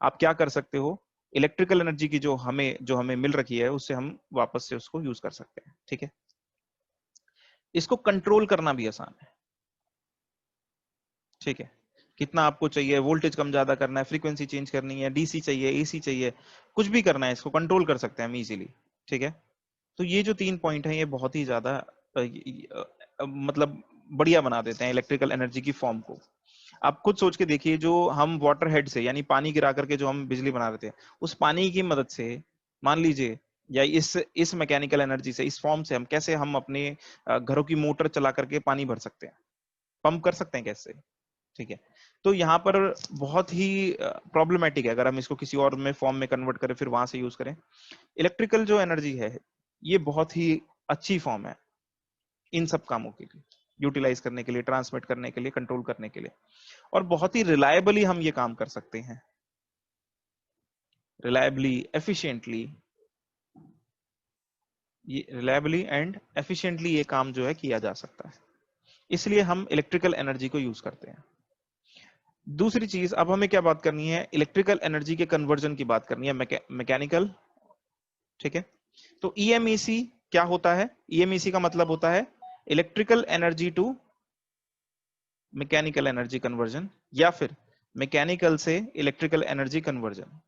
आप क्या कर सकते हो? इलेक्ट्रिकल एनर्जी की जो हमें मिल रखी है उससे हम वापस से उसको यूज कर सकते हैं। ठीक है, इसको कंट्रोल करना भी आसान है। ठीक है, कितना आपको चाहिए, वोल्टेज कम ज्यादा करना है, फ्रीक्वेंसी चेंज करनी है, डीसी चाहिए, एसी चाहिए, कुछ भी करना है, इसको कंट्रोल कर सकते हैं हम इजीली। ठीक है, तो ये जो 3 पॉइंट हैं ये बहुत ही ज्यादा मतलब बढ़िया बना देते हैं इलेक्ट्रिकल एनर्जी की फॉर्म को। आप खुद सोच के देखिए, जो हम वाटर हेड से यानी पानी गिरा करके जो हम बिजली बना रहे थे, उस पानी की मदद से मान लीजिए, या इस मैकेनिकल एनर्जी से, इस फॉर्म से हम कैसे हम अपने घरों की मोटर चला करके पानी भर सकते हैं, पंप कर सकते हैं कैसे। ठीक है, तो यहाँ पर बहुत ही प्रॉब्लमेटिक है अगर हम इसको किसी और में फॉर्म में कन्वर्ट करें फिर वहां से यूज करें। इलेक्ट्रिकल जो एनर्जी है ये बहुत ही अच्छी फॉर्म है इन सब कामों के लिए, यूटिलाइज करने के लिए, ट्रांसमिट करने के लिए, कंट्रोल करने के लिए, और बहुत ही रिलायबली हम ये काम कर सकते हैं, रिलायबली, एफिशिएंटली, ये रिलायबली एंड एफिशिएंटली ये काम जो है किया जा सकता है, इसलिए हम इलेक्ट्रिकल एनर्जी को यूज करते हैं। दूसरी चीज, अब हमें क्या बात करनी है? इलेक्ट्रिकल एनर्जी के कन्वर्जन की बात करनी है, मैकेनिकल। ठीक है, तो ईएमईसी क्या होता है? ईएमईसी का मतलब होता है electrical energy to mechanical energy conversion, या फिर मैकेनिकल से इलेक्ट्रिकल एनर्जी कन्वर्जन।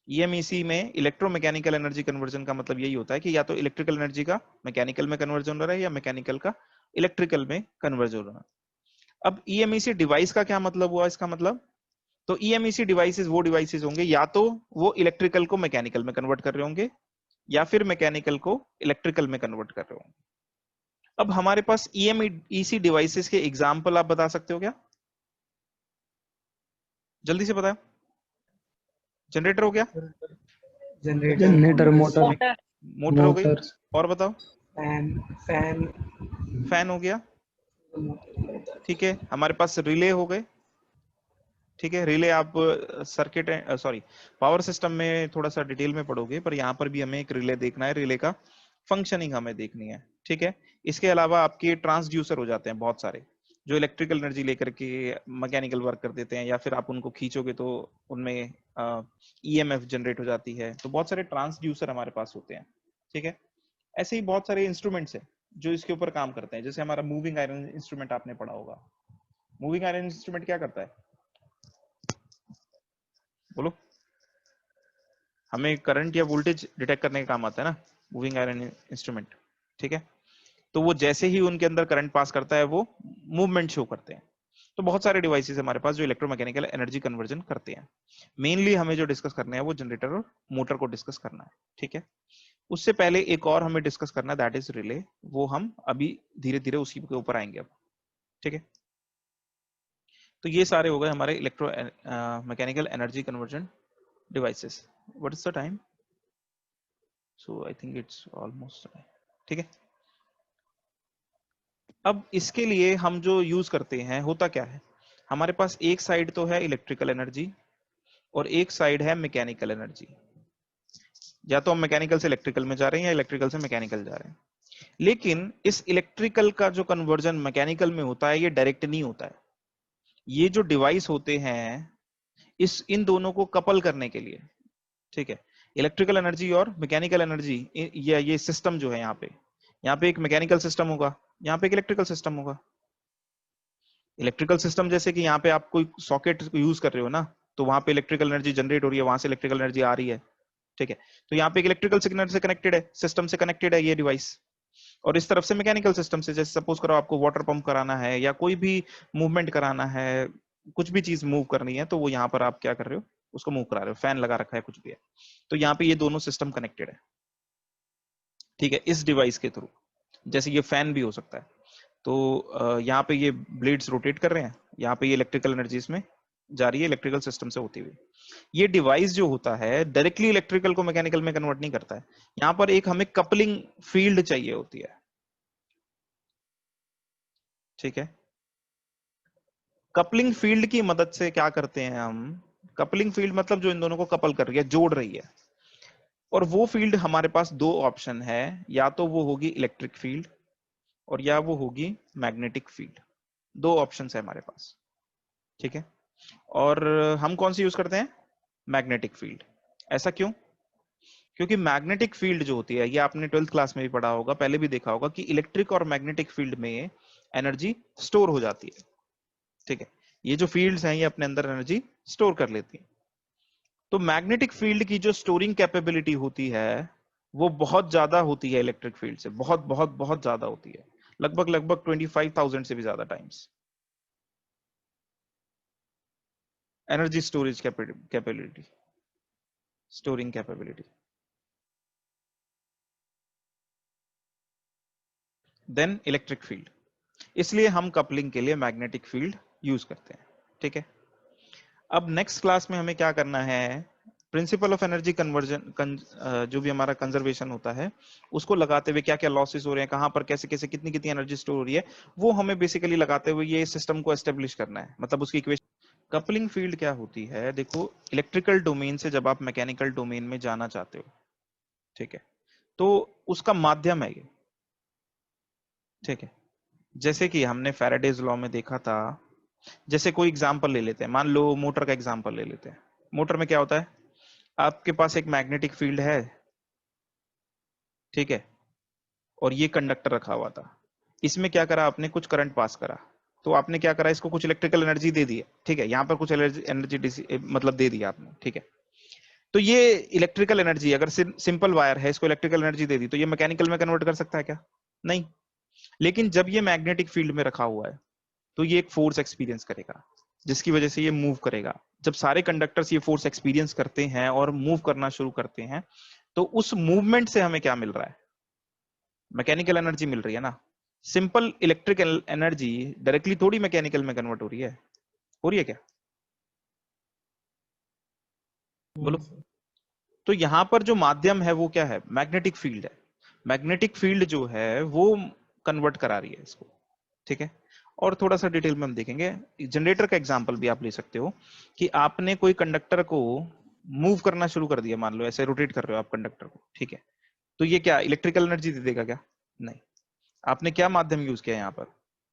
ईएमईसी में इलेक्ट्रोमैकेनिकल एनर्जी कन्वर्जन का मतलब यही होता है कि या तो इलेक्ट्रिकल एनर्जी का मैकेनिकल में कन्वर्जन हो रहा है या मैकेनिकल का इलेक्ट्रिकल में कन्वर्जन हो रहा है। अब ईएमईसी डिवाइस का क्या मतलब हुआ? इसका मतलब, तो ईएमईसी डिवाइसेस वो डिवाइसेस होंगे या तो वो इलेक्ट्रिकल को मैकेनिकल में कन्वर्ट कर रहे होंगे या फिर मैकेनिकल को इलेक्ट्रिकल में कन्वर्ट कर रहे होंगे। अब हमारे पास ईएमईसी डिवाइसेस के एग्जांपल आप बता सकते हो क्या? जल्दी से बताओ। जनरेटर हो गया, जनरेटर, मोटर, मोटर हो गई, मोटर्स, और बताओ। फैन फैन फैन हो गया, ठीक है, हमारे पास रिले हो गए। ठीक है, रिले आप सर्किट सॉरी पावर सिस्टम में थोड़ा सा डिटेल में पढ़ोगे, पर यहाँ पर भी हमें एक रिले देखना है, रिले का फंक्शनिंग हमें देखनी है। ठीक है, इसके अलावा आपके ट्रांसड्यूसर हो जाते हैं बहुत सारे, जो इलेक्ट्रिकल एनर्जी लेकर के मैकेनिकल वर्क कर देते हैं, या फिर आप उनको खींचोगे तो उनमें ईएमएफ जनरेट हो जाती है। तो बहुत सारे ट्रांसड्यूसर हमारे पास होते हैं। ठीक है, ऐसे ही बहुत सारे इंस्ट्रूमेंट्स हैं जो इसके ऊपर काम करते हैं। जैसे हमारा मूविंग आयरन इंस्ट्रूमेंट आपने पढ़ा होगा। मूविंग आयरन इंस्ट्रूमेंट क्या करता है, बोलो? हमें करंट या वोल्टेज डिटेक्ट करने का काम आता है ना मूविंग आयरन इंस्ट्रूमेंट। ठीक है, तो वो जैसे ही उनके अंदर करंट पास करता है वो मूवमेंट शो करते हैं। तो बहुत सारे डिवाइसेस हमारे पास जो इलेक्ट्रोमैकेनिकल एनर्जी कन्वर्जन करते हैं। मेनली हमें जो डिस्कस करना है वो जनरेटर और मोटर को डिस्कस करना है। ठीक है, उससे पहले एक और हमें डिस्कस करना है, दैट इज रिले। वो हम अभी धीरे धीरे उसी के ऊपर आएंगे अब। ठीक है, तो ये सारे हो गए हमारे electro mechanical energy conversion devices. What is the time? So I think it's almost. ठीक है, अब इसके लिए हम जो यूज करते हैं होता क्या है, हमारे पास एक साइड तो है इलेक्ट्रिकल एनर्जी और एक साइड है मैकेनिकल एनर्जी। या तो हम मैकेनिकल से इलेक्ट्रिकल में जा रहे हैं या इलेक्ट्रिकल से मैकेनिकल जा रहे हैं। लेकिन इस इलेक्ट्रिकल का जो कन्वर्जन मैकेनिकल में होता है ये डायरेक्ट नहीं होता है। ये जो डिवाइस होते हैं इन दोनों को कपल करने के लिए, ठीक है, इलेक्ट्रिकल एनर्जी और मैकेनिकल एनर्जी, ये सिस्टम जो है यहाँ पे एक मैकेनिकल सिस्टम होगा, यहाँ पे एक इलेक्ट्रिकल सिस्टम होगा। इलेक्ट्रिकल सिस्टम जैसे कि यहाँ पे आप कोई सॉकेट यूज कर रहे हो ना, तो वहां पे इलेक्ट्रिकल एनर्जी जनरेट हो रही है, वहां से इलेक्ट्रिकल एनर्जी आ रही है। ठीक है, तो यहाँ पे एक इलेक्ट्रिकल सिग्नल से कनेक्टेड है, सिस्टम से कनेक्टेड है ये डिवाइस। और इस तरफ से मैकेनिकल सिस्टम से, जैसे सपोज करो आपको वाटर पंप कराना है या कोई भी मूवमेंट कराना है, कुछ भी चीज मूव करनी है, तो वो यहाँ पर आप क्या कर रहे हो, उसको मूव करा रहे हो, फैन लगा रखा है, कुछ भी है, तो यहाँ पे ये दोनों सिस्टम कनेक्टेड है। ठीक है, इस डिवाइस के थ्रू, जैसे ये फैन भी हो सकता है। तो यहाँ पे ये ब्लेड्स रोटेट कर रहे हैं, यहाँ पे ये इलेक्ट्रिकल एनर्जी इसमें जा रही है इलेक्ट्रिकल सिस्टम से होती हुई। ये डिवाइस जो होता है डायरेक्टली इलेक्ट्रिकल को मैकेनिकल में कन्वर्ट नहीं करता है, यहाँ पर एक हमें कपलिंग फील्ड चाहिए होती है। ठीक है, कपलिंग फील्ड की मदद से क्या करते हैं हम, कपलिंग फील्ड मतलब जो इन दोनों को कपल कर रही है, जोड़ रही है। और वो फील्ड हमारे पास दो ऑप्शन है, या तो वो होगी इलेक्ट्रिक फील्ड और या वो होगी मैग्नेटिक फील्ड। दो ऑप्शन है हमारे पास। ठीक है, और हम कौन सी यूज करते हैं, मैग्नेटिक फील्ड। ऐसा क्यों? क्योंकि मैग्नेटिक फील्ड जो होती है, ये आपने 12th क्लास में भी पढ़ा होगा, पहले भी देखा होगा कि इलेक्ट्रिक और मैग्नेटिक फील्ड में एनर्जी स्टोर हो जाती है। ठीक है, ये जो फील्ड्स हैं ये अपने अंदर एनर्जी स्टोर कर लेती हैं। तो मैग्नेटिक फील्ड की जो स्टोरिंग कैपेबिलिटी होती है वो बहुत ज्यादा होती है इलेक्ट्रिक फील्ड से, बहुत बहुत बहुत ज्यादा होती है, लगभग लगभग 25,000 से भी ज्यादा times energy storage capability, storing capability than electric field. इसलिए हम कपलिंग के लिए मैग्नेटिक फील्ड यूज करते हैं। ठीक है, अब नेक्स्ट क्लास में हमें क्या करना है, प्रिंसिपल ऑफ एनर्जी कन्वर्जन, जो भी हमारा कंजर्वेशन होता है उसको लगाते हुए क्या क्या लॉसेस हो रहे हैं, कहां पर कैसे कैसे कितनी कितनी एनर्जी स्टोर हो रही है, वो हमें बेसिकली लगाते हुए ये सिस्टम को एस्टेब्लिश करना है, मतलब उसकी इक्वेशन। कपलिंग फील्ड क्या होती है, देखो इलेक्ट्रिकल डोमेन से जब आप मैकेनिकल डोमेन में जाना चाहते हो, ठीक है, तो उसका माध्यम है ये। ठीक है, जैसे कि हमने फैराडेज लॉ में देखा था, जैसे कोई एग्जांपल ले लेते हैं, मान लो मोटर का एग्जांपल ले लेते हैं। मोटर में क्या होता है, आपके पास एक मैग्नेटिक फील्ड है, ठीक है, और ये कंडक्टर रखा हुआ था, इसमें क्या करा आपने, कुछ करंट पास करा, तो आपने क्या करा, इसको कुछ इलेक्ट्रिकल एनर्जी दे दी है। ठीक है, यहाँ पर कुछ एनर्जी मतलब दे दिया आपने। ठीक है, तो ये इलेक्ट्रिकल एनर्जी, अगर सिंपल वायर है इसको इलेक्ट्रिकल एनर्जी दे दी, तो ये मैकेनिकल में कन्वर्ट कर सकता है क्या? नहीं। लेकिन जब ये मैग्नेटिक फील्ड में रखा हुआ है तो ये एक फोर्स एक्सपीरियंस करेगा जिसकी वजह से ये मूव करेगा। जब सारे कंडक्टर्स ये फोर्स एक्सपीरियंस करते हैं और मूव करना शुरू करते हैं, तो उस मूवमेंट से हमें क्या मिल रहा है, मैकेनिकल एनर्जी मिल रही है ना। सिंपल इलेक्ट्रिकल एनर्जी डायरेक्टली थोड़ी मैकेनिकल में कन्वर्ट हो रही है क्या, बोलो? तो यहां पर जो माध्यम है वो क्या है, मैग्नेटिक फील्ड है। मैग्नेटिक फील्ड जो है वो कन्वर्ट करा रही है इसको। ठीक है, और थोड़ा सा डिटेल में हम देखेंगे। जनरेटर का एग्जांपल भी आप ले सकते हो कि आपने कोई कंडक्टर को मूव करना शुरू कर दिया, मान लो ऐसे रोटेट कर रहे हो आप कंडक्टर को, ठीक है, तो ये क्या इलेक्ट्रिकल एनर्जी दे देगा क्या? नहीं। आपने क्या माध्यम यूज किया यहाँ पर?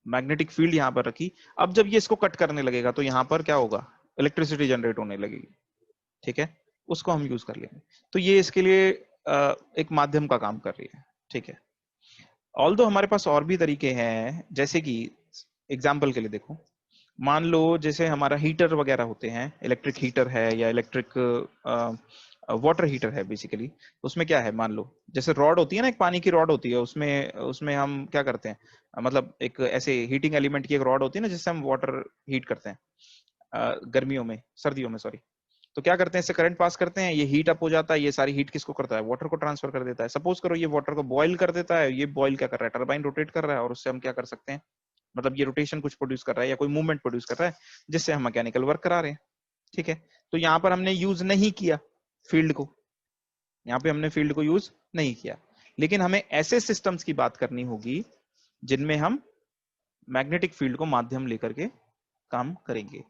मैग्नेटिक फील्ड यहाँ पर रखी। अब जब ये इसको कट करने लगेगा तो यहाँ पर क्या होगा? इलेक्ट्रिसिटी जनरेट होने लगेगी, ठीक है, उसको हम यूज कर लेंगे। तो ये इसके लिए एक माध्यम का काम कर रही है, ठीक है। ऑल्दो हमारे पास और भी तरीके हैं, जैसे कि एग्जाम्पल के लिए देखो, मान लो जैसे हमारा हीटर वगैरह होते हैं, इलेक्ट्रिक हीटर है या इलेक्ट्रिक वाटर हीटर है बेसिकली, उसमें क्या है, मान लो जैसे रॉड होती है ना, एक पानी की रॉड होती है, उसमें उसमें हम क्या करते हैं, मतलब एक ऐसे हीटिंग एलिमेंट की एक रॉड होती है ना जिससे हम वाटर हीट करते हैं गर्मियों में, सर्दियों में सॉरी। तो क्या करते हैं, इससे करंट पास करते हैं, ये हीट अप हो जाता है, ये सारी हीट किसको करता है? वाटर को ट्रांसफर कर देता है। सपोज करो ये वाटर को बॉईल कर देता है, ये बॉईल क्या कर रहा है? टरबाइन रोटेट कर रहा है, और उससे हम क्या कर सकते हैं, मतलब ये रोटेशन कुछ प्रोड्यूस कर रहा है या कोई मूवमेंट प्रोड्यूस कर रहा है जिससे हम मैकेनिकल वर्क करा रहे हैं, ठीक है। तो यहाँ पर हमने यूज नहीं किया फील्ड को, यहाँ पे हमने फील्ड को यूज नहीं किया, लेकिन हमें ऐसे सिस्टम्स की बात करनी होगी जिनमें हम मैग्नेटिक फील्ड को माध्यम लेकर के काम करेंगे।